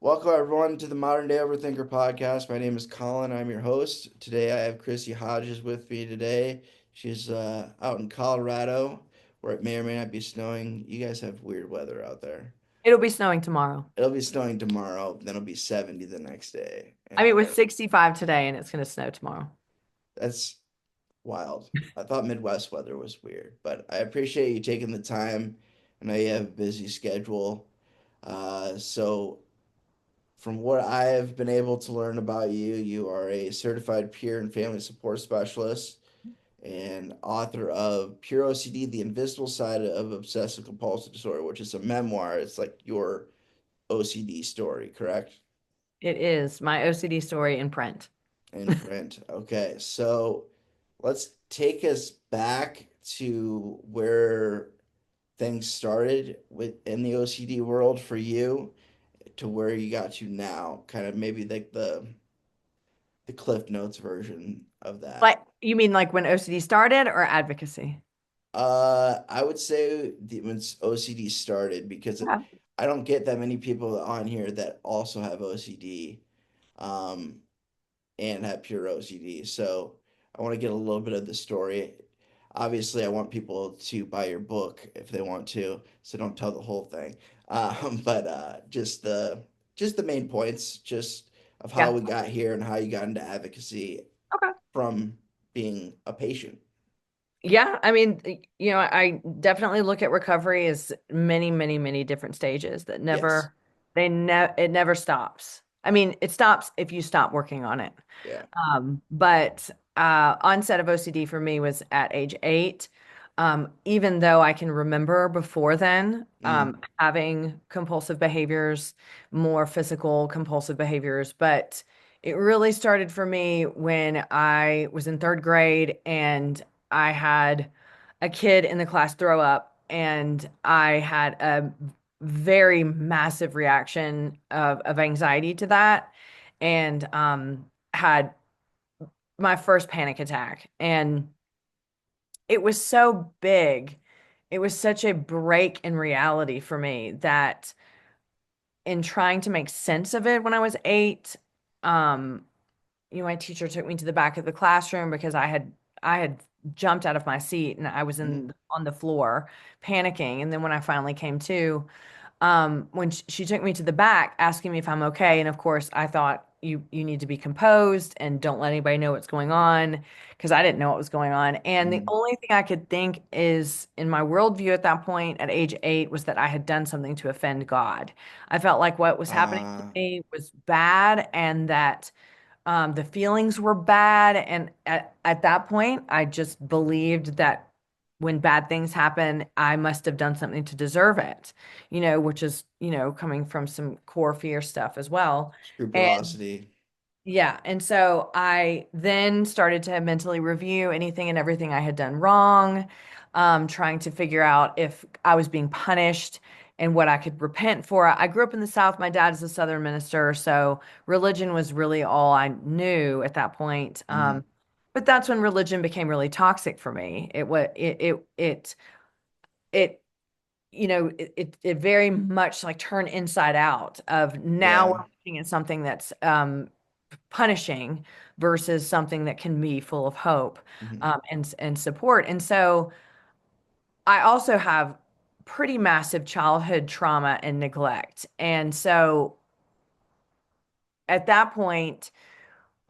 Welcome everyone to the Modern Day Overthinker podcast. My name is Collin. I'm your host. Today I have Chrissy Hodges with me today. She's out in Colorado where it may or may not be snowing. You guys have weird weather out there. It'll be snowing tomorrow. It'll be snowing tomorrow, then it'll be 70 the next day. I mean, it And was 65 today and it's going to snow tomorrow. that's wild. I thought Midwest weather was weird, but I appreciate you taking the time. I know you have a busy schedule. So from what I have been able to learn about you, you are a certified peer and family support specialist and author of Pure OCD, The Invisible Side of Obsessive Compulsive Disorder, which is a memoir. It's like your OCD story, correct? It is my OCD story in print. In print. Okay, so let's take us back to where things started within the OCD world for you to where you got to now. Kind of maybe like the Cliff Notes version of that. Like, you mean like when OCD started or advocacy? I would say when OCD started because Yeah. I don't get that many people on here that also have OCD, um, and have pure OCD. So I want to get a little bit of the story. Obviously, I want people to buy your book if they want to, so don't tell the whole thing. But just the main points, just of how Yeah. we got here and how you got into advocacy Okay. from being a patient. Yeah. I mean, I definitely look at recovery as many, many, many different stages that Yes. it never stops. I mean, it stops if you stop working on it. Yeah. But onset of OCD for me was at age 8. Even though I can remember before then Mm. having compulsive behaviors, more physical compulsive behaviors, but it really started for me when I was in third grade and I had a kid in the class throw up, and I had a very massive reaction of anxiety to that, and had my first panic attack. And it was so big. It was such a break in reality for me that in trying to make sense of it when I was 8, um, my teacher took me to the back of the classroom because I had jumped out of my seat and I was Mm. in on the floor panicking. And then when I finally came to, when she took me to the back asking me if I'm okay, and of course I thought you need to be composed and don't let anybody know what's going on, because I didn't know what was going on. And the Mm. only thing I could think is in my worldview at that point at age 8 was that I had done something to offend God. I felt like what was happening to Uh, me was bad, and that the feelings were bad. And at that point, I just believed that when bad things happen, I must have done something to deserve it, which is, coming from some core fear stuff as well. And Scrupulosity. yeah. And so I then started to mentally review anything and everything I had done wrong, trying to figure out if I was being punished and what I could repent for. I grew up in the South. My dad is a Southern minister, so religion was really all I knew at that point. Mm. But that's when religion became really toxic for me. It it very much like turned inside out of now Yeah. we're looking at something that's punishing versus something that can be full of hope, Mhm. and support. And so I also have pretty massive childhood trauma and neglect. And so at that point,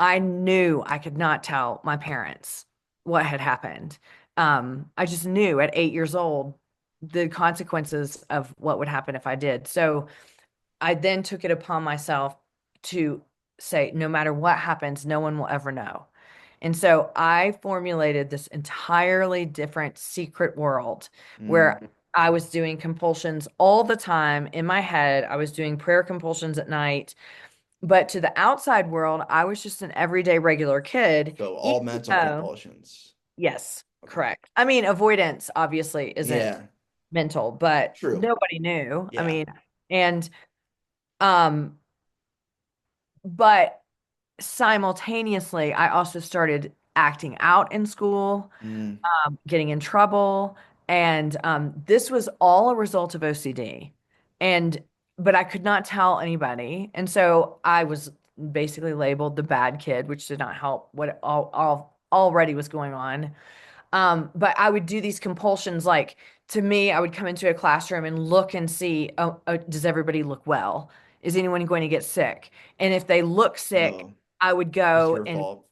I knew I could not tell my parents what had happened. I just knew at 8 years old the consequences of what would happen if I did. So I then took it upon myself to say, no matter what happens, no one will ever know. And so I formulated this entirely different secret world Mm. where I was doing compulsions all the time in my head. I was doing prayer compulsions at night. But to the outside world, I was just an everyday regular kid, So all even mental though, compulsions. yes, Okay. correct. I mean, avoidance obviously isn't Yeah. mental, but True. nobody knew. I Yeah. mean, and um, but simultaneously, I also started acting out in school, Mm. getting in trouble. And this was all a result of OCD. And but I could not tell anybody. And so I was basically labeled the bad kid, which did not help what already was going on. But I would do these compulsions. Like to me, I would come into a classroom and look and see, oh, does everybody look well? Is anyone going to get sick? And if they look sick, No, I would it's go your and fault.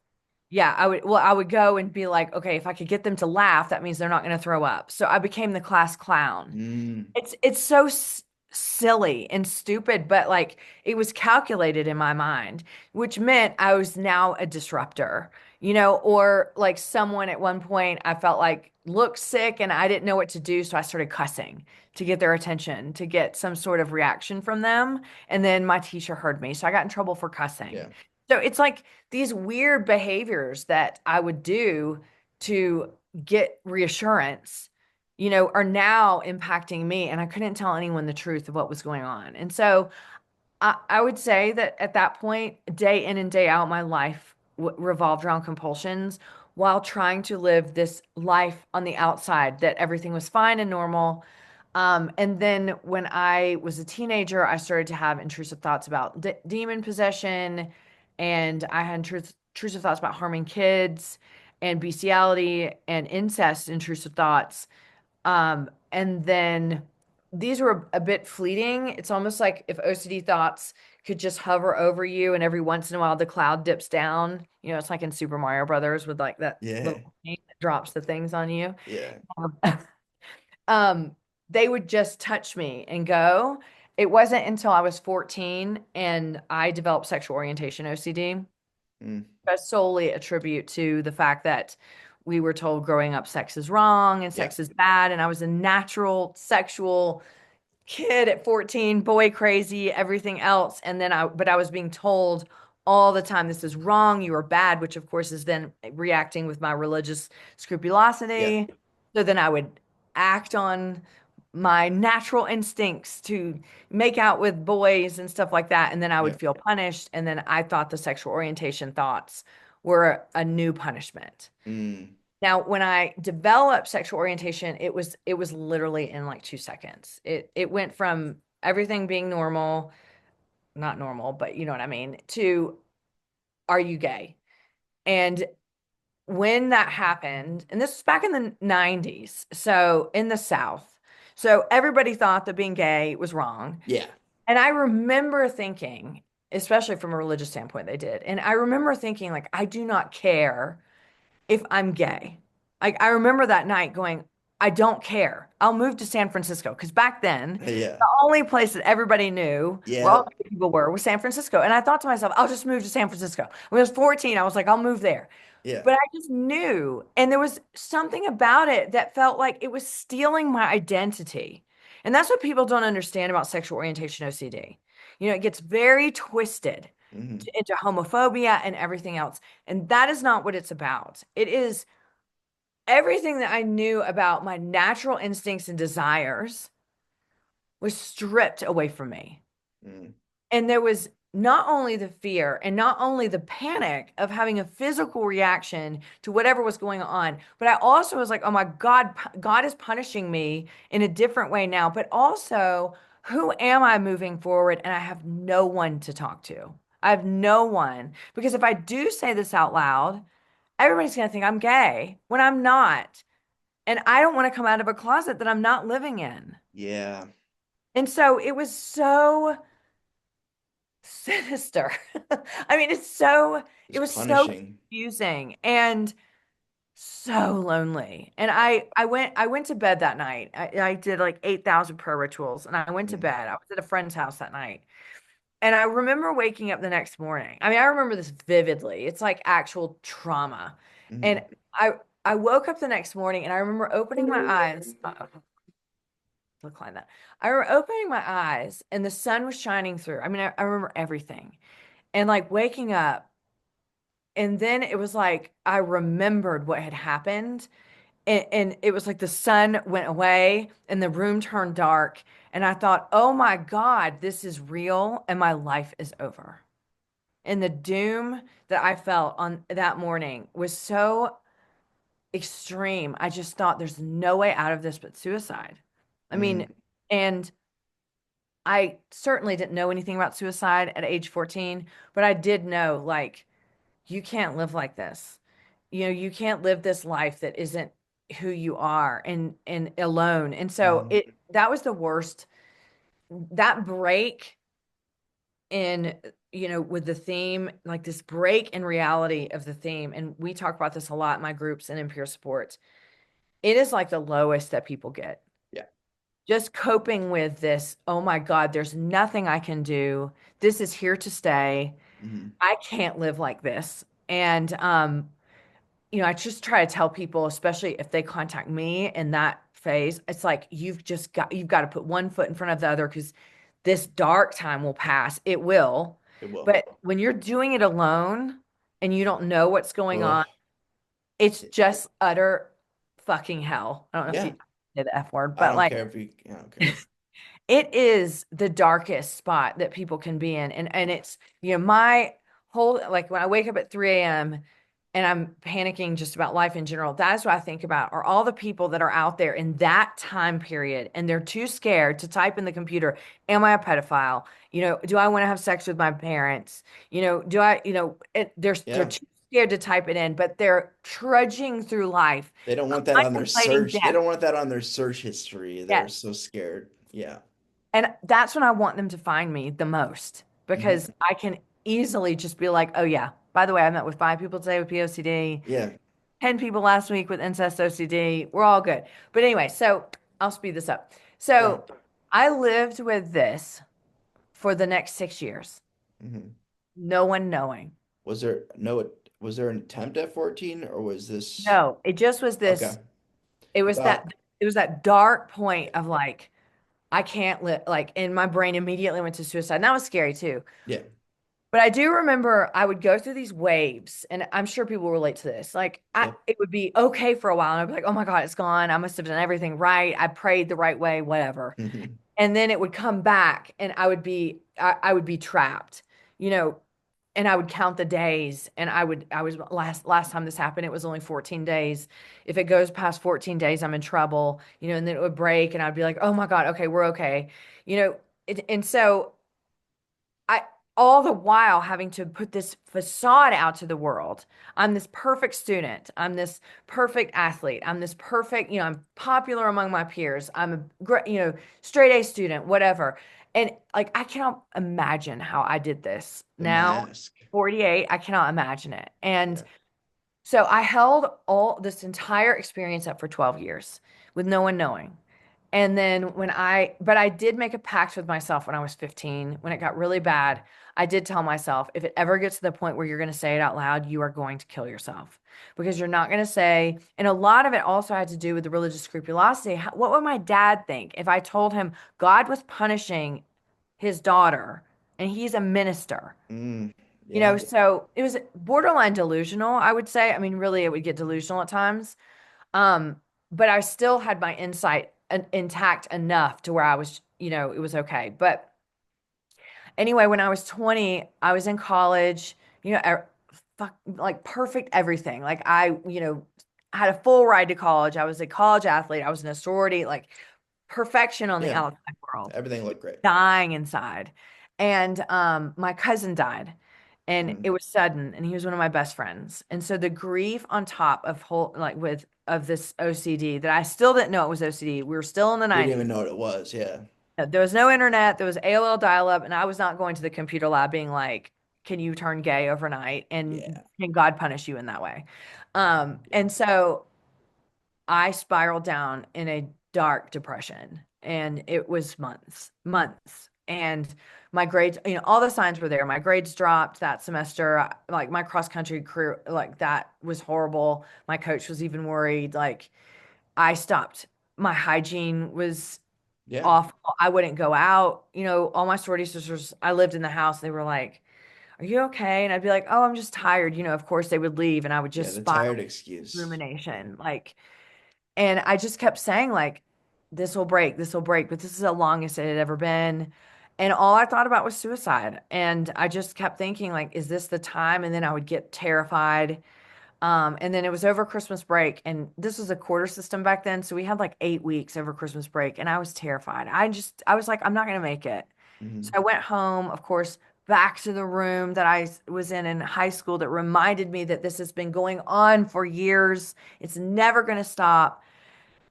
yeah, I would go and be like, okay, if I could get them to laugh, that means they're not going to throw up. So I became the class clown. Mm, It's so silly and stupid, but like it was calculated in my mind, which meant I was now a disruptor, or like someone at one point I felt like looked sick and I didn't know what to do, so I started cussing to get their attention, to get some sort of reaction from them, and then my teacher heard me, so I got in trouble for cussing. yeah. So it's like these weird behaviors that I would do to get reassurance, are now impacting me. And I couldn't tell anyone the truth of what was going on. And so I would say that at that point, day in and day out, my life revolved around compulsions while trying to live this life on the outside that everything was fine and normal. And then when I was a teenager, I started to have intrusive thoughts about demon possession, and I had intrusive thoughts about harming kids and bestiality and incest intrusive thoughts. And then these were a bit fleeting. It's almost like if OCD thoughts could just hover over you, and every once in a while the cloud dips down. It's like in Super Mario Brothers with like that Yeah. little thing that drops the things on you. Yeah. Um, um, they would just touch me and go. It wasn't until I was 14 and I developed sexual orientation OCD. Mm, I solely attribute to the fact that we were told growing up sex is wrong and yeah. sex is bad. And I was a natural sexual kid at 14, boy crazy, everything else. And then but I was being told all the time, this is wrong, you are bad, which of course is then reacting with my religious Yeah. scrupulosity. So then I would act on my natural instincts to make out with boys and stuff like that. And then I would Yeah. feel punished. And then I thought the sexual orientation thoughts were a new punishment. Mm, Now, when I developed sexual orientation, it was literally in like 2 seconds. It went from everything being normal, not normal, but you know what I mean, to are you gay? And when that happened, and this was back in the 90s, so in the South, so everybody thought that being gay was wrong. yeah. And I remember thinking, especially from a religious standpoint, they did. And I remember thinking, like, I do not care if I'm gay. Like I remember that night going, I don't care. I'll move to San Francisco. Because back then, Yeah. the only place that everybody knew where all Yeah. the people were was San Francisco. And I thought to myself, I'll just move to San Francisco. When I was 14, I was like, I'll move there. Yeah. But I just knew. And there was something about it that felt like it was stealing my identity. And that's what people don't understand about sexual orientation OCD. It gets very twisted Mm, into homophobia and everything else. And that is not what it's about. It is everything that I knew about my natural instincts and desires was stripped away from me. mm, And there was not only the fear and not only the panic of having a physical reaction to whatever was going on, but I also was like, oh my God, God is punishing me in a different way now. But also, who am I moving forward? And I have no one to talk to. I have no one. Because if I do say this out loud, everybody's going to think I'm gay when I'm not. And I don't want to come out of a closet that I'm not living in. yeah. And so it was so sinister. I mean, it It's was so punishing. confusing and so lonely. And I went to bed that night. I did like 8,000 prayer rituals and I went to Mm, bed. I was at a friend's house that night. And I remember waking up the next morning. I mean, I remember this vividly. It's like actual trauma. And mm, I I woke up the next morning and I remember opening my eyes. Decline that. I remember opening my eyes and the sun was shining through. I mean, I remember everything. And like waking up, and then it was like I remembered what had happened. And it was like the sun went away and the room turned dark. And I thought, oh my God, this is real and my life is over. And the doom that I felt on that morning was so extreme. I just thought there's no way out of this but suicide. I mean, mm, and I certainly didn't know anything about suicide at age 14, but I did know like you can't live like this. You can't live this life that isn't who you are and alone. And so Hmm. it that was the worst. That break in, with the theme, like this break in reality of the theme, and we talk about this a lot in my groups and in peer sports. It is like the lowest that people get. Yeah. Just coping with this, oh my God, there's nothing I can do. This is here to stay. Hmm. I can't live like this. And I just try to tell people, especially if they contact me in that phase, it's like you've got to put one foot in front of the other because this dark time will pass. It will. It will. But when you're doing it alone and you don't know what's going Ugh. on, it's just utter fucking hell. I don't know if you Yeah. say the F word, I but don't like care if you. I don't care. it is the darkest spot that people can be in. And it's, my whole, like when I wake up at 3 a.m. and I'm panicking just about life in general, that's what I think about are all the people that are out there in that time period and they're too scared to type in the computer, am I a pedophile? Do I want to have sex with my parents? Do I, they're Yeah. too scared to type it in, but they're trudging through life, They don't want that on their contemplating search. They death. don't want that on their search history. They're Yes. so scared. Yeah. And that's when I want them to find me the most because Hmm. I can easily just be like, oh, yeah, by the way, I met with 5 people today with POCD, Yeah. 10 people last week with incest OCD. We're all good. But anyway, so I'll speed this up. Go ahead. So I lived with this for the next 6 years, Hmm. no one knowing. Was there no? Was there an attempt at 14, or was this No, it just was okay? this, it I was that, thought. it was that dark point of like, I can't live, like, and my brain immediately went to suicide. And that was scary too. Yeah. But I do remember I would go through these waves, and I'm sure people relate to this. Like, Yep. it would be okay for a while, and I'd be like, "Oh my God, it's gone. I must have done everything right. I prayed the right way, whatever." Hmm. And then it would come back, and I would be trapped, you know. And I would count the days, and I was last time this happened, it was only 14 days. If it goes past 14 days, I'm in trouble, And then it would break, and I'd be like, "Oh my God, okay, we're okay," you know. And so I all the while having to put this facade out to the world. I'm this perfect student. I'm this perfect athlete. I'm this perfect, I'm popular among my peers. I'm a great, straight A student, whatever. And like I cannot imagine how I did this. The Now, mask. 48, I cannot imagine it. And Yeah. so I held all this entire experience up for 12 years with no one knowing. And then but I did make a pact with myself when I was 15. When it got really bad, I did tell myself, if it ever gets to the point where you're going to say it out loud, you are going to kill yourself because you're not going to say. And a lot of it also had to do with the religious scrupulosity. What would my dad think if I told him God was punishing his daughter and he's a minister? Mm, yeah. So it was borderline delusional, I would say. I mean, really, it would get delusional at times. Um, but I still had my insight intact enough to where I was, it was okay. But anyway, when I was 20, I was in college, like perfect everything. Like I had a full ride to college. I was a college athlete. I was in a sorority, like perfection on the Yeah. outside world, Everything looked great. dying inside. And my cousin died and Mm. it was sudden and he was one of my best friends. And so the grief on top of whole like with of this OCD that I still didn't know it was OCD. We were still in the You didn't even 90s. know what it was. Yeah. There was no internet, there was AOL dial-up, and I was not going to the computer lab being like, can you turn gay overnight? And Yeah. can God punish you in that way? Yeah. And so I spiraled down in a dark depression and it was months. And my grades, all the signs were there. My grades dropped that semester. Like my cross country career, like that was horrible. My coach was even worried. Like I stopped. My hygiene was Yeah. awful. I wouldn't go out. All my sorority sisters, I lived in the house. They were like, are you okay? And I'd be like, oh, I'm just tired. Of course they would leave and I would Yeah. just The spiral tired excuse. rumination. Like, and I just kept saying, like, this will break, but this is the longest it had ever been. And all I thought about was suicide. And I just kept thinking, like, is this the time? And then I would get terrified. And then it was over Christmas break. And this was a quarter system back then. So we had like 8 weeks over Christmas break. And I was terrified. I was like, I'm not going to make it. So Hmm. I went home, of course, back to the room that was in high school that reminded me that this has been going on for years. It's never going to stop.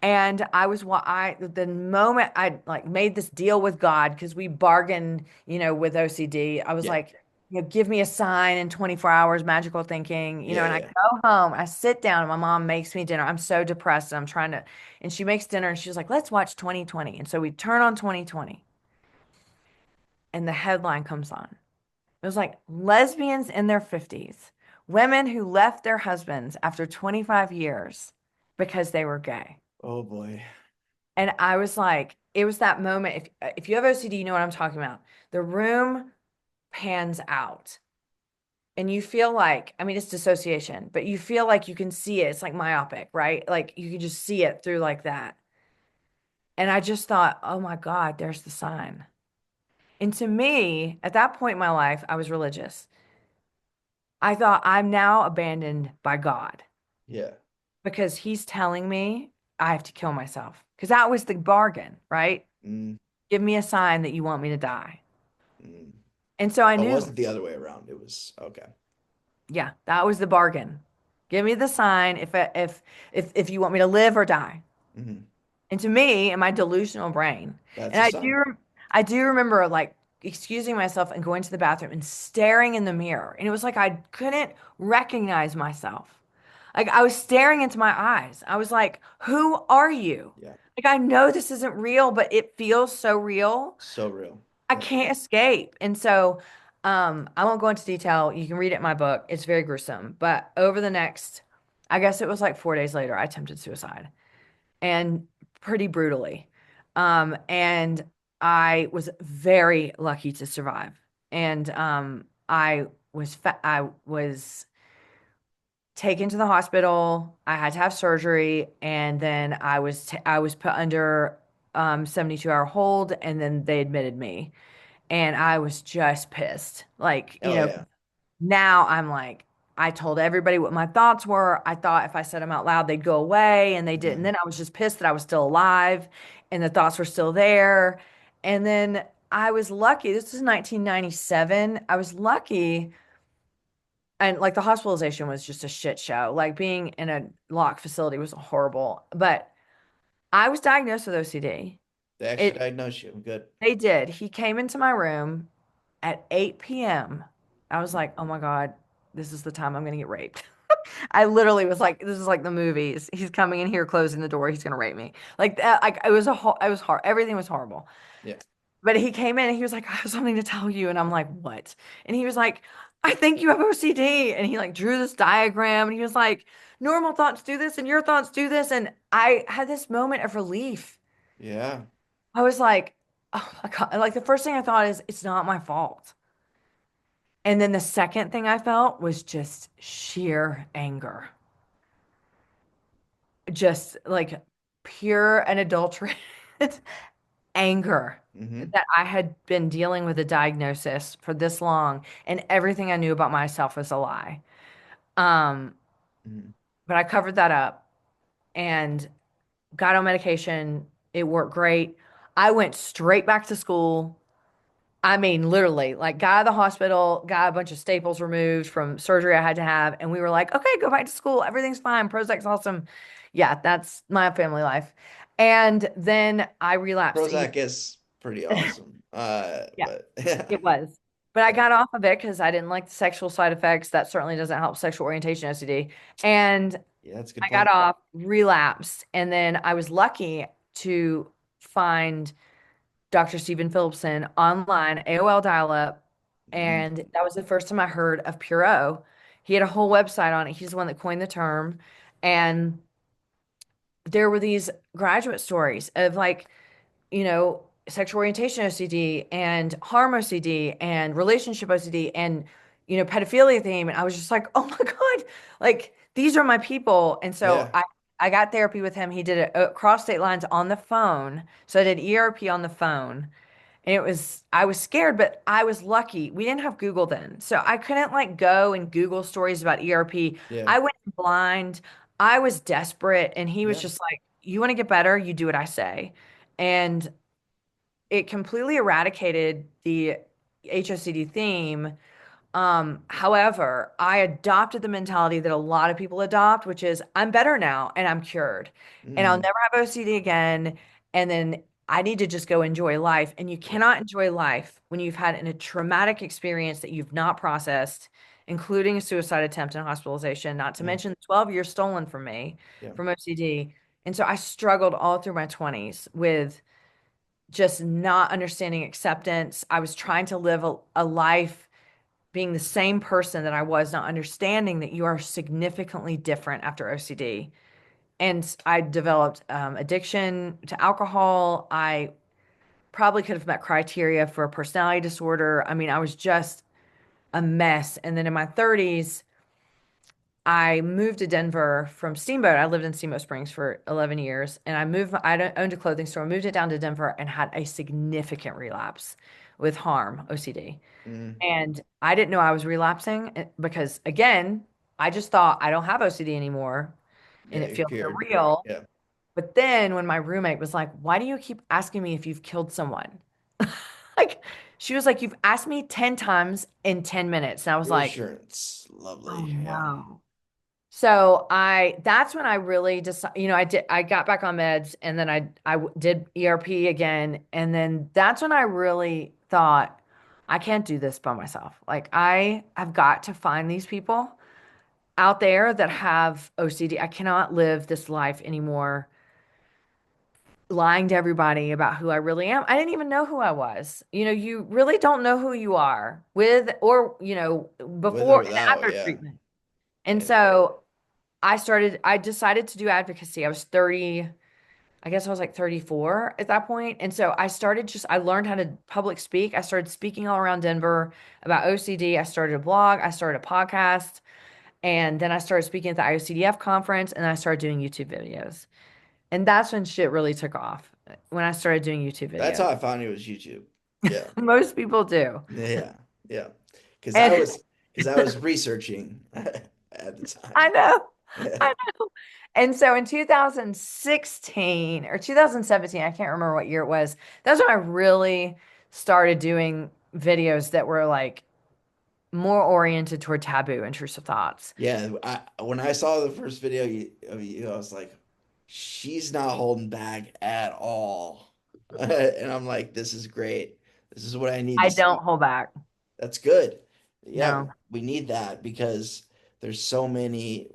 And the moment I like made this deal with God, because we bargained, with OCD, I was Yeah. like, give me a sign in 24 hours, magical thinking, Yeah. and I Yeah. go home, I sit down, and my mom makes me dinner. I'm so depressed. And and she makes dinner and she's like, let's watch 2020. And so we turn on 2020 and the headline comes on. It was like lesbians in their 50s, women who left their husbands after 25 years because they were gay. Oh boy. And I was like, it was that moment. If you have OCD, you know what I'm talking about. The room pans out and you feel like, I mean, it's dissociation, but you feel like you can see it. It's like myopic, right? Like you can just see it through like that. And I just thought, oh my God, there's the sign. And to me, at that point in my life, I was religious. I thought I'm now abandoned by God Yeah. because he's telling me I have to kill myself. Because that was the bargain, right? Mm, Give me a sign that you want me to die. mm. And so I Oh, it knew, wasn't the other way around. It was okay. yeah, that was the bargain. Give me the sign if you want me to live or die. Hmm. And to me, in my delusional brain, That's and a sign. I do remember like excusing myself and going to the bathroom and staring in the mirror. And it was like I couldn't recognize myself. Like I was staring into my eyes. I was like, "Who are you?" Yeah. Like I know this isn't real, but it feels so real. So real. I Yeah. can't escape. And so I won't go into detail. You can read it in my book. It's very gruesome. But over the next, I guess it was like 4 days later, I attempted suicide and pretty brutally. And I was very lucky to survive. And I was taken to the hospital. I had to have surgery, and then I was put under 72-hour hold, and then they admitted me. And I was just pissed. Like, Oh yeah. now I'm like, I told everybody what my thoughts were. I thought if I said them out loud, they'd go away, and they Yeah. didn't. Then I was just pissed that I was still alive and the thoughts were still there. And then I was lucky. This is 1997. I was lucky. And like the hospitalization was just a shit show. Like being in a locked facility was horrible. But I was diagnosed with OCD. They actually It diagnosed you. Good. They did. He came into my room at 8 p.m. I was like, oh my God, this is the time I'm going to get raped. I literally was like, this is like the movies. He's coming in here, closing the door. He's going to rape me. Like that. Like it was hard. Everything was horrible. Yeah. But he came in and he was like, I have something to tell you. And I'm like, what? And he was like, I think you have OCD. And he like drew this diagram and he was like, normal thoughts do this and your thoughts do this. And I had this moment of relief. Yeah. I was like, oh my God. Like the first thing I thought is, it's not my fault. And then the second thing I felt was just sheer anger, just like pure and adulterate anger Hmm. that I had been dealing with a diagnosis for this long and everything I knew about myself was a lie. Um, Hmm. but I covered that up and got on medication. It worked great. I went straight back to school. I mean, literally, like got out of the hospital, got a bunch of staples removed from surgery I had to have, and we were like, okay, go back to school. Everything's fine. Prozac's awesome. Yeah, that's my family life. And then I relapsed a year. Prozac is pretty awesome. Yeah, But yeah. it was. But I Yeah. got off of it because I didn't like the sexual side effects. That certainly doesn't help sexual orientation OCD. And Yeah, that's a good I got point. off, relapsed, and then I was lucky to find Dr. Stephen Phillipson online, AOL dial-up, Hmm. and that was the first time I heard of Pure O. He had a whole website on it. He's the one that coined the term. And there were these graduate stories of like, sexual orientation OCD and harm OCD and relationship OCD and, pedophilia theme. And I was just like, oh my God, like these are my people. And so Yeah. I got therapy with him. He did it across state lines on the phone. So I did ERP on the phone. And I was scared, but I was lucky. We didn't have Google then. So I couldn't like go and Google stories about ERP. Yeah. I went blind. I was desperate. And he was Yeah. just like, you want to get better? You do what I say. And it completely eradicated the HOCD theme. However, I adopted the mentality that a lot of people adopt, which is I'm better now and I'm cured and I'll Mm, never have OCD again. And then I need to just go enjoy life. And you yeah. cannot enjoy life when you've had a traumatic experience that you've not processed, including a suicide attempt and hospitalization, not to Yeah. mention 12 years stolen from me Yeah. from OCD. And so I struggled all through my 20s with just not understanding acceptance. I was trying to live a life being the same person that I was, not understanding that you are significantly different after OCD. And I developed addiction to alcohol. I probably could have met criteria for a personality disorder. I mean, I was just a mess. And then in my 30s, I moved to Denver from Steamboat. I lived in Steamboat Springs for 11 years, and I owned a clothing store, moved it down to Denver, and had a significant relapse with harm, OCD. Mm, And I didn't know I was relapsing because, again, I just thought I don't have OCD anymore and yeah. it You're feels so cured. real. Yeah. But then when my roommate was like, "Why do you keep asking me if you've killed someone?" Like, she was like, "You've asked me 10 times in 10 minutes." And I was like, Reassurance. "Oh Lovely. Yeah. no." So that's when I really decided, I got back on meds and then did ERP again. And then that's when I really thought, I can't do this by myself. Like I have got to find these people out there that have OCD. I cannot live this life anymore lying to everybody about who I really am. I didn't even know who I was. You really don't know who you are with or, With or before and without. after Yeah. treatment. And Yeah. so I decided to do advocacy. I was 30, I guess I was like 34 at that point. And so I learned how to public speak. I started speaking all around Denver about OCD. I started a blog, I started a podcast, and then I started speaking at the IOCDF conference, and I started doing YouTube videos. And that's when shit really took off, when I started doing YouTube That's videos. how I found it was YouTube. Yeah. Most people do. Yeah. Yeah. Because I And was because I was researching at the I time. know. Yeah. I know. And so in 2016 or 2017, I can't remember what year it was, that's when I really started doing videos that were like more oriented toward taboo, intrusive thoughts. Yeah. When I saw the first video of you, I was like, she's not holding back at all. And I'm like, this is great. This is what I need I to see. don't hold back. That's good. Yeah, No. we need that because there's so many.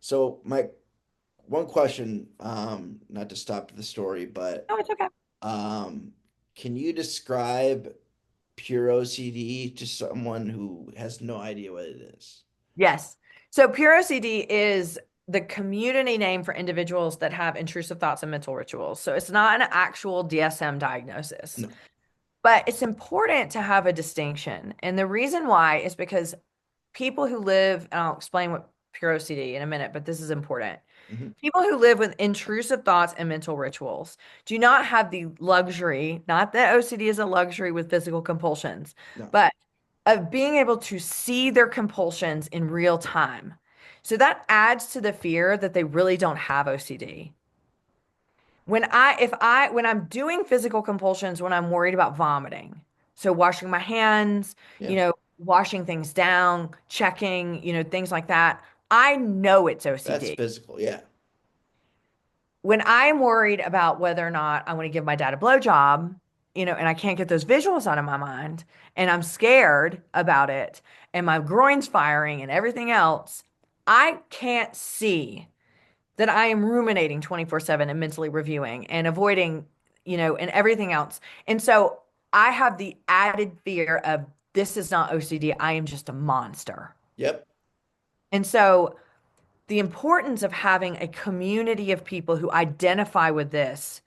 So my one question, not to stop the story, but No, it's okay. um, can you describe pure OCD to someone who has no idea what it is? Yes. So pure OCD is the community name for individuals that have intrusive thoughts and mental rituals. So it's not an actual DSM diagnosis. No. But it's important to have a distinction. And the reason why is because people who live, and I'll explain what pure OCD in a minute, but this is important. Hmm. People who live with intrusive thoughts and mental rituals do not have the luxury, not that OCD is a luxury with physical compulsions, No. but of being able to see their compulsions in real time. So that adds to the fear that they really don't have OCD. When I'm doing physical compulsions, when I'm worried about vomiting, so washing my hands, Yeah. washing things down, checking, things like that, I know it's That's OCD. physical. Yeah. When I'm worried about whether or not I want to give my dad a blowjob, and I can't get those visuals out of my mind, and I'm scared about it, and my groin's firing and everything else, I can't see that I am ruminating 24/7 and mentally reviewing and avoiding, and everything else. And so I have the added fear of this is not OCD. I am just a monster. Yep. And so the importance of having a community of people who identify with this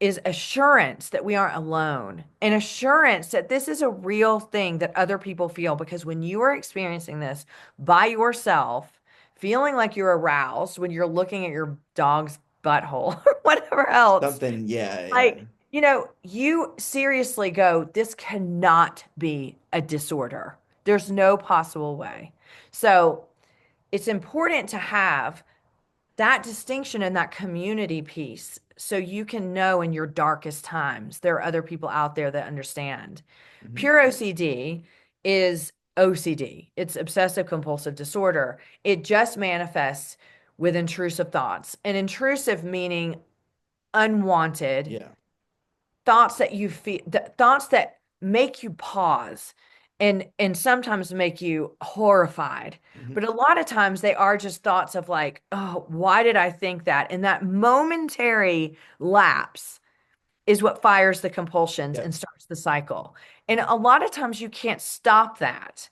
is assurance that we aren't alone and assurance that this is a real thing that other people feel. Because when you are experiencing this by yourself, feeling like you're aroused when you're looking at your dog's butthole or whatever else, Something. Yeah. Yeah. like, you seriously go, this cannot be a disorder. There's no possible way. So it's important to have that distinction and that community piece, so you can know in your darkest times there are other people out there that understand. Hmm. Pure OCD is OCD. It's obsessive compulsive disorder. It just manifests with intrusive thoughts. And intrusive meaning unwanted Yeah. thoughts that you feel, thoughts that make you pause and sometimes make you horrified. Hmm. But a lot of times they are just thoughts of like, oh, why did I think that? And that momentary lapse is what fires the compulsions and Yep. starts the cycle. And a lot of times you can't stop that.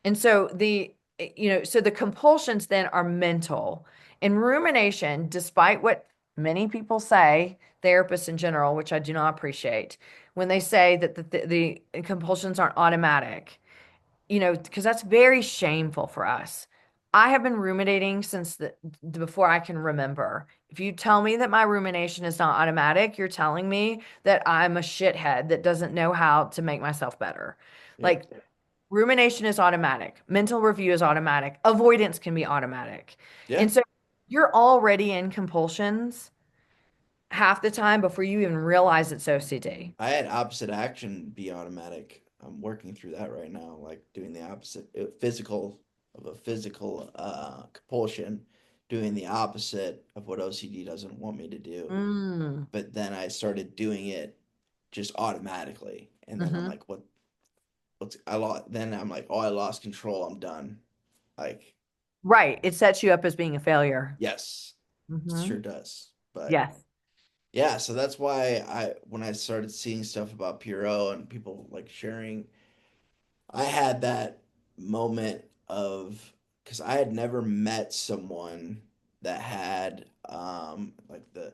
And so so the compulsions then are mental. And rumination, despite what many people say, therapists in general, which I do not appreciate, when they say that the compulsions aren't automatic, because that's very shameful for us. I have been ruminating since before I can remember. If you tell me that my rumination is not automatic, you're telling me that I'm a shithead that doesn't know how to make myself better. Yep. Like rumination is automatic, mental review is automatic, avoidance can be automatic. Yeah. And so you're already in compulsions half the time before you even realize it's OCD. I had opposite action be automatic. I'm working through that right now, like doing the opposite, physical of a physical compulsion, doing the opposite of what OCD doesn't want me to do. Mm. But then I started doing it just automatically, and then I'm Hmm. like, what's I lost? Then I'm like, oh, I lost control. I'm done. Like, Right. It sets you up as being a failure. yes, it Hmm. sure does. But Yes. yeah, so that's why when I started seeing stuff about Puro and people like sharing, I had that moment of because I had never met someone that had like the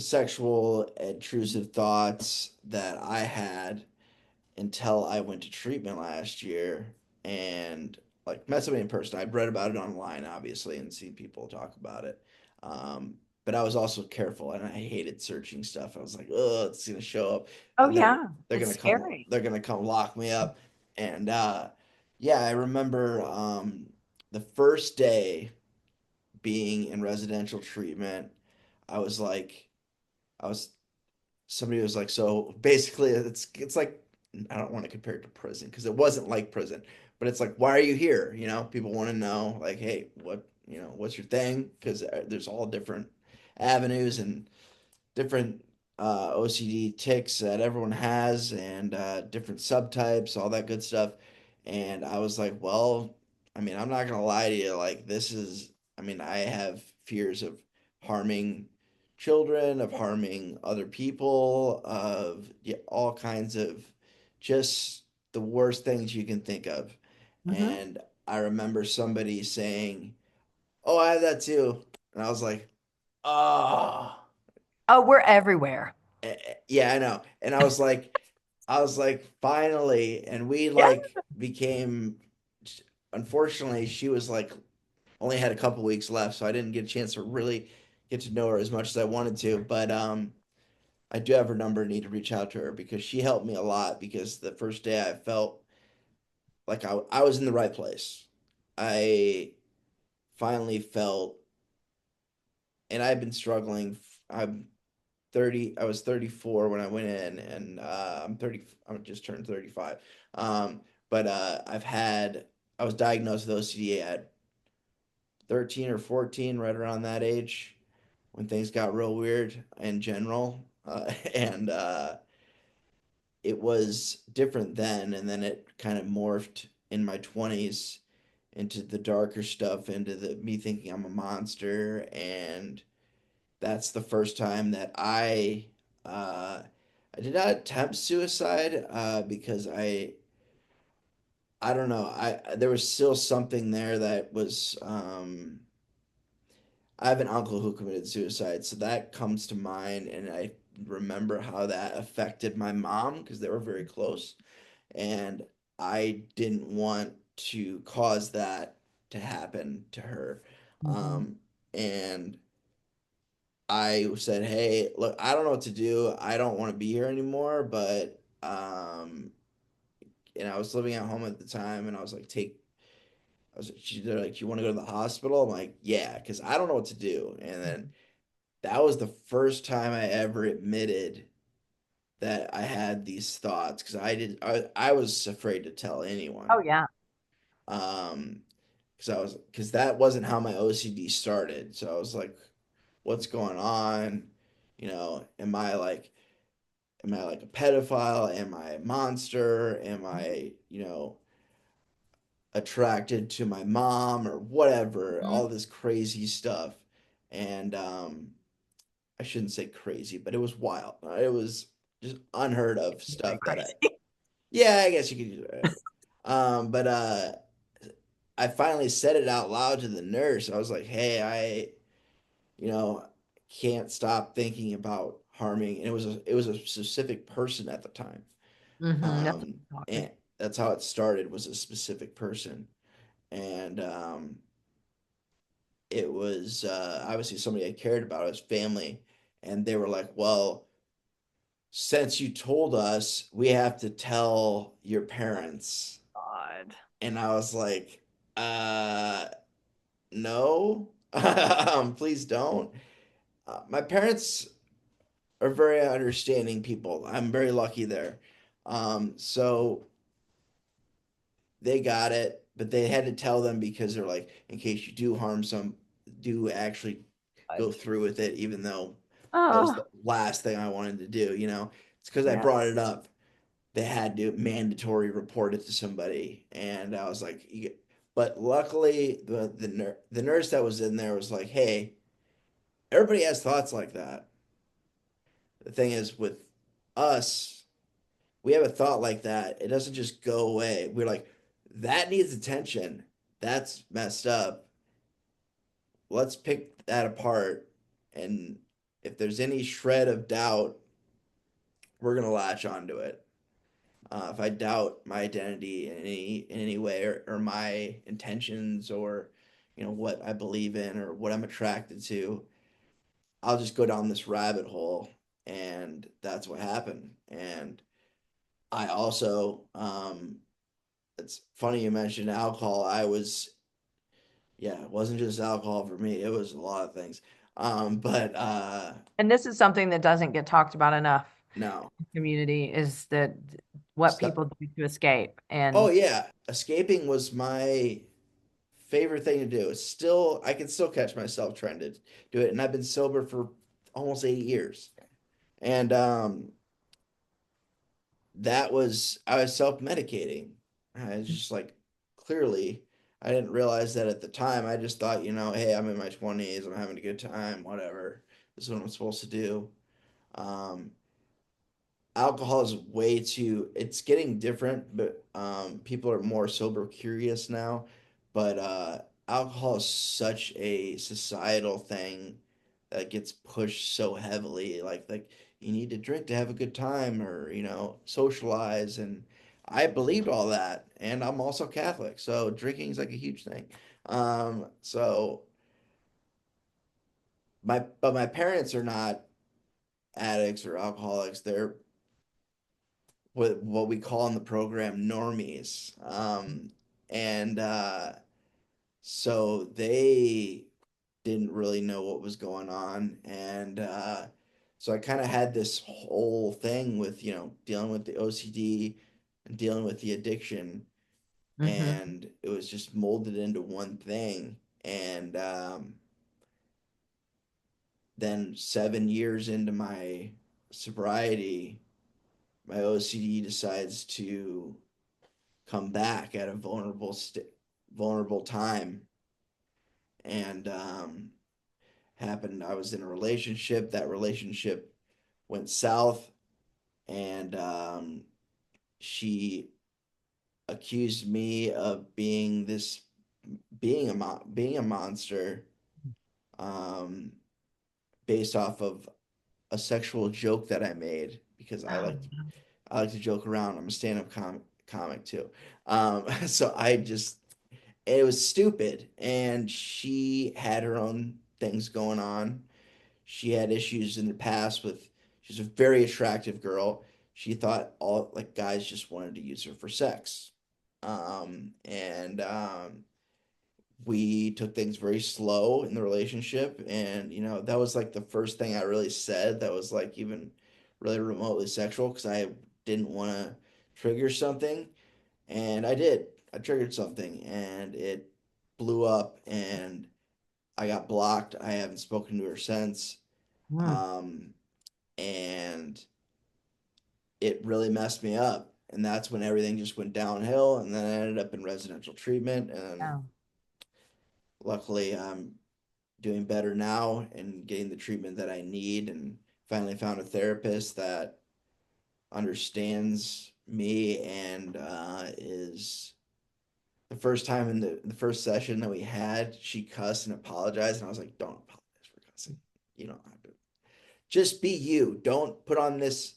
sexual intrusive thoughts that I had until I went to treatment last year and like met somebody in person. I'd read about it online, obviously, and seen people talk about it. But I was also careful, and I hated searching stuff. I was like, "Oh, it's gonna show up, Oh, and yeah. they're It's gonna come scary. they're gonna come lock me up." And yeah, I remember the first day being in residential treatment. I was like, I was somebody was like, so basically it's like I don't want to compare it to prison because it wasn't like prison, but it's like, why are you here? You know, people want to know like, hey, what's your thing? Because there's all different avenues and different OCD ticks that everyone has and different subtypes, all that good stuff. And I was like, well, I mean, I'm not gonna lie to you. Like, this is, I mean, I have fears of harming children, of harming other people, of yeah, all kinds of just the worst things you can think of. Hmm. And I remember somebody saying, "Oh, I have that too," and I was like, "Oh." Oh, we're everywhere. Yeah, I know. And I was like, finally. And we Yeah. like became, unfortunately, she was like, only had a couple weeks left. So I didn't get a chance to really get to know her as much as I wanted to. But I do have her number and need to reach out to her because she helped me a lot because the first day I felt like I was in the right place. I finally felt, and I've been struggling. I'm 30, I was 34 when I went in and I'm 30, I just turned 35. But I was diagnosed with OCD at 13 or 14, right around that age when things got real weird in general. And it was different then. And then it kind of morphed in my 20s into the darker stuff, into the me thinking I'm a monster. And that's the first time that uh, I did not attempt suicide because I don't know, I there was still something there that was I have an uncle who committed suicide, so that comes to mind, and I remember how that affected my mom because they were very close, and I didn't want to cause that to happen to her, Hmm. um, and I said, "Hey, look, I don't know what to do. I don't want to be here anymore." But and I was living at home at the time, and I was like, "Take." they're like, you want to go to the hospital? I'm like, yeah, because I don't know what to do. And then that was the first time I ever admitted that I had these thoughts because I was afraid to tell Oh anyone. yeah. Um, because that wasn't how my OCD started. So I was like, what's going on? Am I like a pedophile? Am I a monster? Am I, attracted to my mom or whatever? Mhm. All this crazy stuff. And I shouldn't say crazy, but it was wild. It was just unheard of Pretty stuff that I, crazy. yeah, I guess you could use it. But I finally said it out loud to the nurse. I was like, hey, you know, can't stop thinking about harming. And it was a specific person at the time. That's And awkward. that's how it started, was a specific person. And it was obviously somebody I cared about, his family. And they were like, well, since you told us, we have to tell your parents. God. And I was like, uh, no, please don't. My parents are very understanding people. I'm very lucky there. So they got it, but they had to tell them because they're like, in case you do harm some, do actually go God. through with it, even though that was Oh, the last thing I wanted to do. It's because I yeah. brought it up. They had to mandatory report it to somebody, and I was like, but luckily the nurse that was in there was like, hey, everybody has thoughts like that. The thing is with us, we have a thought like that, it doesn't just go away. We're like, that needs attention. That's messed up. Let's pick that apart. And if there's any shred of doubt, we're gonna latch onto it. If I doubt my identity in any way, or my intentions, or what I believe in or what I'm attracted to, I'll just go down this rabbit hole, and that's what happened. And I also, it's funny you mentioned alcohol. Yeah, it wasn't just alcohol for me. It was a lot of things. But And this is something that doesn't get talked about enough no, in the community is that what stuff. people do to escape. Oh And yeah, escaping was my favorite thing to do. I can still catch myself trying to do it, and I've been sober for almost 8 years. And I was self-medicating. I was just like, clearly, I didn't realize that at the time. I just thought, hey, I'm in my 20s, I'm having a good time, whatever. This is what I'm supposed to do. Um, Alcohol is way too, it's getting different, but people are more sober curious now. But alcohol is such a societal thing that gets pushed so heavily. Like you need to drink to have a good time, or socialize. And I believed all that, and I'm also Catholic, so drinking is like a huge thing. So my parents are not addicts or alcoholics. They're what we call in the program normies. And So they didn't really know what was going on. And so I kind of had this whole thing with, dealing with the OCD and dealing with the addiction. mhm. And it was just molded into one thing. And then 7 years into my sobriety, my OCD decides to come back at a vulnerable time. And happened, I was in a relationship. That relationship went south. And she accused me of being a monster, um, based off of a sexual joke that I made, because I Oh, like I like to joke around. I'm a stand-up comic too. So it was stupid. And she had her own things going on. She had issues in the past with, she's a very attractive girl. She thought all like guys just wanted to use her for sex. And we took things very slow in the relationship. And, that was like the first thing I really said that was like even really remotely sexual because I didn't want to trigger something. And I did. I triggered something and it blew up and I got blocked. I haven't spoken to her since. Mm. Um, and it really messed me up. And that's when everything just went downhill. And then I ended up in residential treatment. And Yeah. luckily, I'm doing better now and getting the treatment that I need. And finally found a therapist that understands me and is the first time in the first session that we had, she cussed and apologized. And I was like, don't apologize for cussing. You don't have to. Just be you. Don't put on this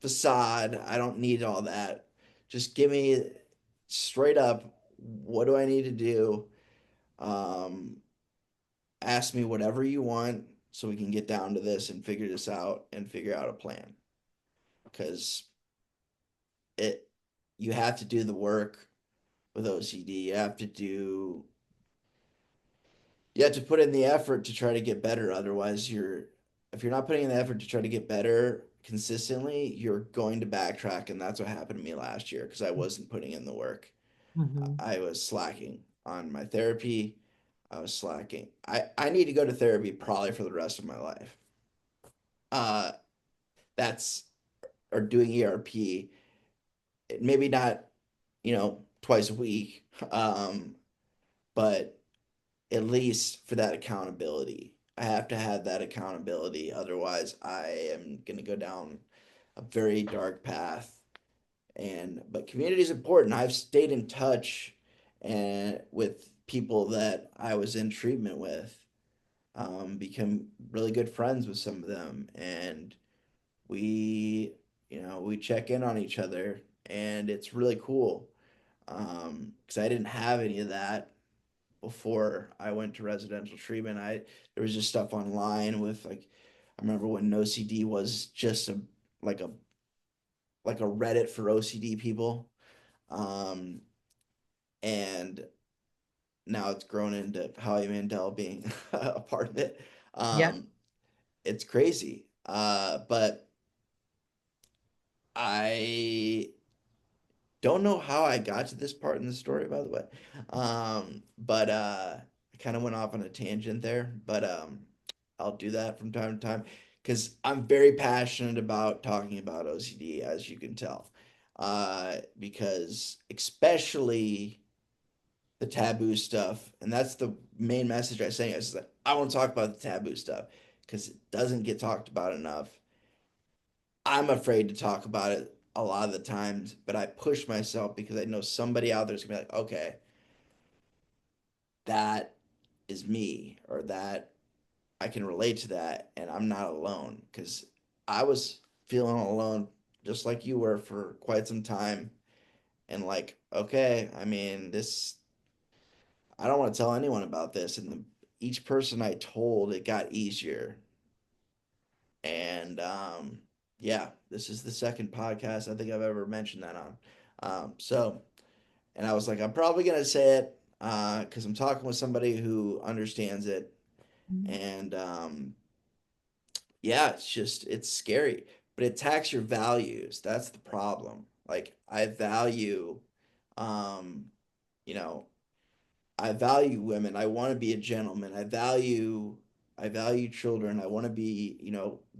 facade. I don't need all that. Just give me straight up, what do I need to do? Um, Ask me whatever you want so we can get down to this and figure this out and figure out a plan. Because it you have to do the work with OCD. You have to put in the effort to try to get better. Otherwise, if you're not putting in the effort to try to get better consistently, you're going to backtrack. And that's what happened to me last year because I wasn't putting in the work. Hmm. I was slacking on my therapy. I was slacking. I need to go to therapy probably for the rest of my life. Uh, that's or doing ERP. Maybe not, twice a week, but at least for that accountability. I have to have that accountability. Otherwise, I am going to go down a very dark path. But community is important. I've stayed in touch and with people that I was in treatment with, become really good friends with some of them, and we, we check in on each other, and it's really cool. Because I didn't have any of that before I went to residential treatment. There was just stuff online with like I remember when OCD was just like a like a Reddit for OCD people. Um, and now it's grown into Howie Mandel being a part of it. Yeah. Um, it's crazy. But I don't know how I got to this part in the story, by the way. But I kind of went off on a tangent there, but I'll do that from time to time because I'm very passionate about talking about OCD, as you can tell. Because especially the taboo stuff, and that's the main message I say is that I want to talk about the taboo stuff because it doesn't get talked about enough. I'm afraid to talk about it a lot of the times, but I push myself because I know somebody out there's gonna be like, okay, that is me, or that I can relate to that, and I'm not alone. Because I was feeling alone just like you were for quite some time. And like, okay, I mean, I don't want to tell anyone about this. And each person I told, it got easier. And yeah, this is the second podcast I think I've ever mentioned that on. So, and I was like, I'm probably gonna say it because I'm talking with somebody who understands it, and yeah, it's scary, but it attacks your values. That's the problem. Like I value, um, you know, I value women. I want to be a gentleman. I value children. I want to be,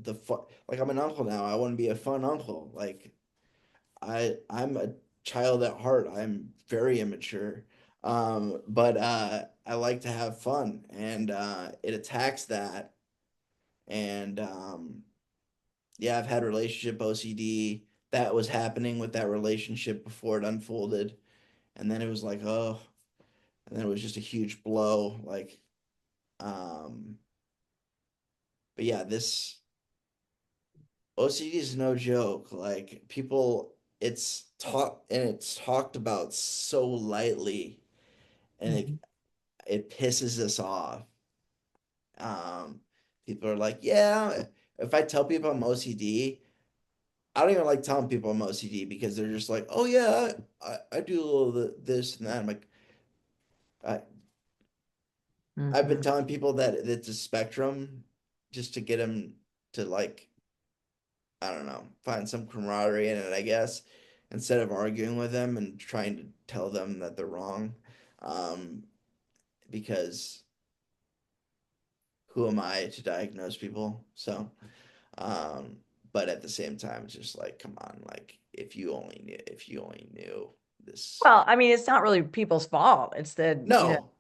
the fun. Like I'm an uncle now. I want to be a fun uncle. Like I'm a child at heart. I'm very immature. But I like to have fun, and it attacks that. And yeah, I've had relationship OCD. That was happening with that relationship before it unfolded, and then it was like, oh, and then it was just a huge blow. Like, um, but yeah, this OCD is no joke. Like it's talked about so lightly, and Mhm. it pisses us off. Um, People are like, yeah, if I tell people I'm OCD, I don't even like telling people I'm OCD because they're just like, oh yeah, I do a little this and that. I'm like, I've been Hmm. telling people that it's a spectrum just to get them to like, I don't know, find some camaraderie in it, I guess, instead of arguing with them and trying to tell them that they're wrong. Um, because who am I to diagnose people? So, um, but at the same time, it's just like, come on, like if you only knew this. Well, I mean, it's not really people's fault. It's No,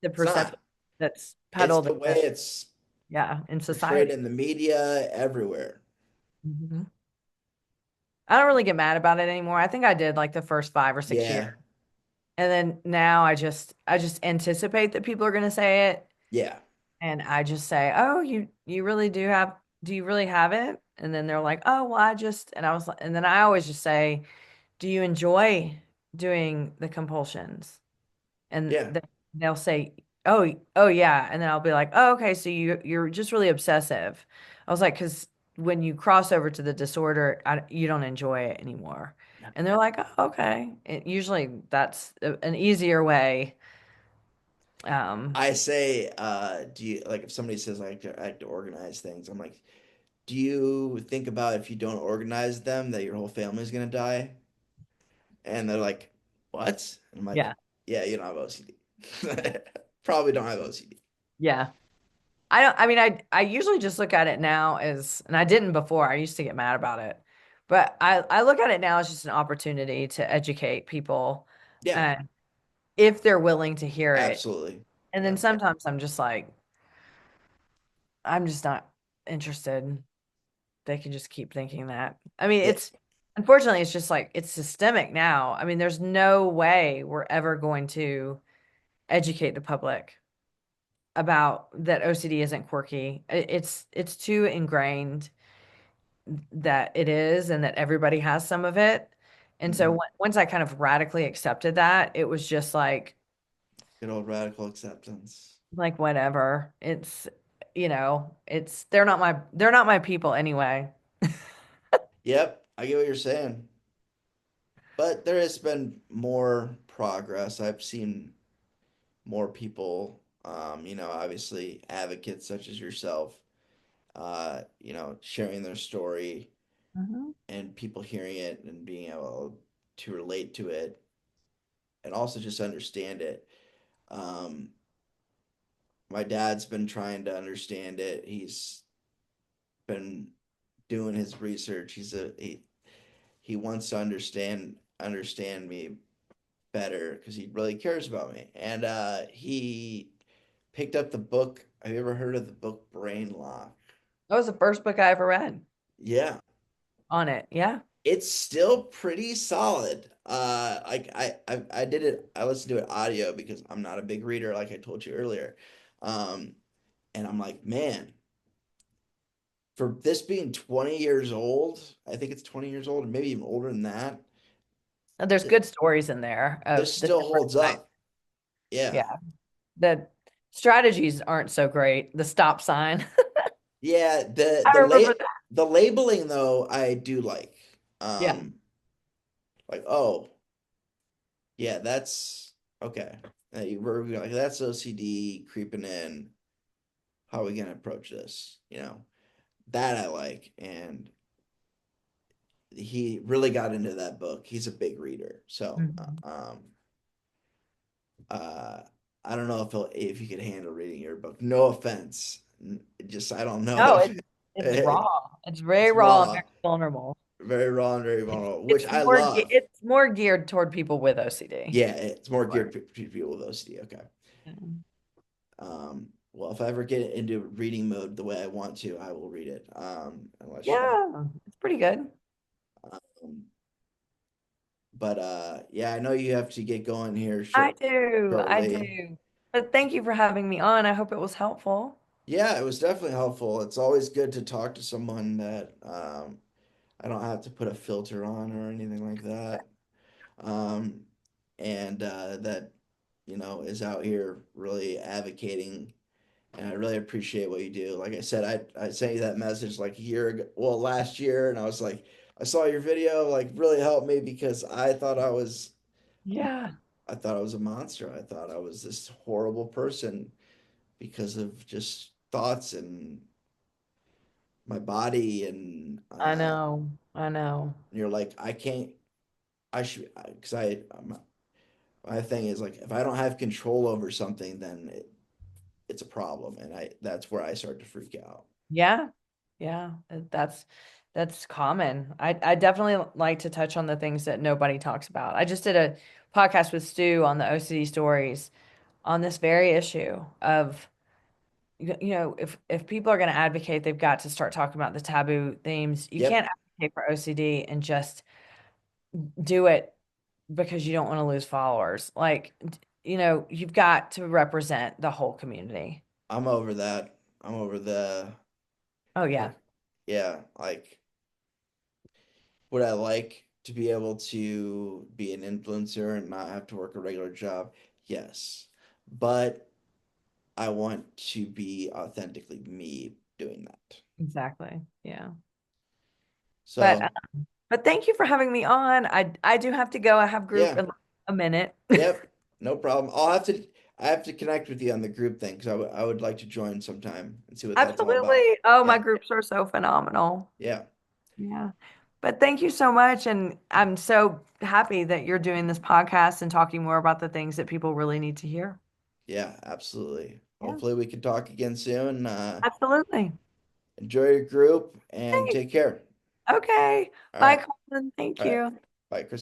the it's perception not. that's It's peddled, the way it's yeah, in portrayed society. in the media everywhere. Mhm. I don't really get mad about it anymore. I think I did like the first 5 or 6 years. Yeah, And then now I just anticipate that people are going to say it. yeah, And I just say, "Oh, you really do you really have it?" And then they're like, "Oh, well, and I was like, and then I always just say, "Do you enjoy doing the compulsions?" And yeah. they'll say, "Oh yeah." And then I'll be like, "Oh, okay, so you're just really obsessive." I was like, "Cuz when you cross over to the disorder, you don't enjoy it anymore." And they're like, "Oh, okay." Usually that's an easier way. Um, I say, do you like if somebody says I like to organize things? I'm like, do you think about if you don't organize them that your whole family's gonna die? And they're like, what? And I'm like, yeah. yeah, you don't have OCD. Probably don't have OCD. Yeah. I mean, I usually just look at it now as, and I didn't before. I used to get mad about it, but I look at it now as just an opportunity to educate people, Yeah, uh, if they're willing to hear it. absolutely. And then Yeah, sometimes I'm just like, I'm just not interested. They can just keep thinking that. I mean, yeah. unfortunately, it's just like it's systemic now. I mean, there's no way we're ever going to educate the public about that OCD isn't quirky. It's too ingrained that it is and that everybody has some of it. And so Mhm. once I kind of radically accepted that, it was just Good old radical acceptance. like whatever. It's they're not my people anyway. Yep, I get what you're saying. But there has been more progress. I've seen more people, obviously advocates such as yourself, sharing their story Mhm. and people hearing it and being able to relate to it and also just understand it. Um, my dad's been trying to understand it. He's been doing his research. He wants to understand me better because he really cares about me. And he picked up the book. Have you ever heard of the book Brain Lock? That was the first book I ever read Yeah, on it. Yeah. it's still pretty solid. Like I did it. I listened to it audio because I'm not a big reader, like I told you earlier. Um, and I'm like, man, for this being 20 years old, I think it's 20 years old, or maybe even older than that. There's Th- good stories in there of this the still different holds types. up. Yeah, Yeah. The strategies aren't so great. The stop sign. yeah. I remember that. The labeling though, I do like. Yeah. Um, like oh yeah, that's okay. We're like that's OCD creeping in. How are we gonna approach this? That I like, and he really got into that book. He's a big reader, so Mhm. uh, I don't know if he could handle reading your book. No offense, just I don't know No, if it's raw. It's very it's raw and raw, very vulnerable. very raw and very vulnerable, which I love. It's more geared toward people with OCD. Yeah, it's more Sure. geared to people with OCD. Okay. Yeah. Well, if I ever get into reading mode the way I want to, I will read it. Unless Yeah, it's pretty good. um, but yeah, I know you have to get going here I shortly. do. But thank you for having me on. I hope it was helpful. Yeah, it was definitely helpful. It's always good to talk to someone that I don't have to put a filter on or anything like that. Um, and that, is out here really advocating. And I really appreciate what you do. Like I said, I sent you that message like a year ago, well, last year, and I was like, I saw your video, like really helped me because Yeah. I thought I was a monster. I thought I was this horrible person because of just thoughts and my body and I know. I know. you're like I can't I should because my thing is like if I don't have control over something then it's a problem and I that's where I start to freak out. Yeah. Yeah. That's common. I definitely like to touch on the things that nobody talks about. I just did a podcast with Stu on the OCD stories on this very issue of if people are going to advocate, they've got to start talking about the taboo themes. You can't Yep, advocate for OCD and just do it because you don't want to lose followers. Like, you've got to represent the whole community. I'm over that. I'm over Oh, the yeah, yeah, like would I like to be able to be an influencer and not have to work a regular job? Yes. But I want to be authentically me doing that. exactly. Yeah. But So, but thank you for having me on. I do have to go. I have group yeah, in a minute. yep, no problem. I have to connect with you on the group thing because I would like to join sometime and see what that's all about. Absolutely. Oh, my Yeah, groups are so phenomenal. yeah, Yeah. But thank you so much. And I'm so happy that you're doing this podcast and talking more about the things that people really need to hear. yeah, absolutely. Yeah, Hopefully we can talk again soon. absolutely. Enjoy your group and Thanks. take care. Okay. All Bye, right, Colin. Thank all right. you. Bye, Chris.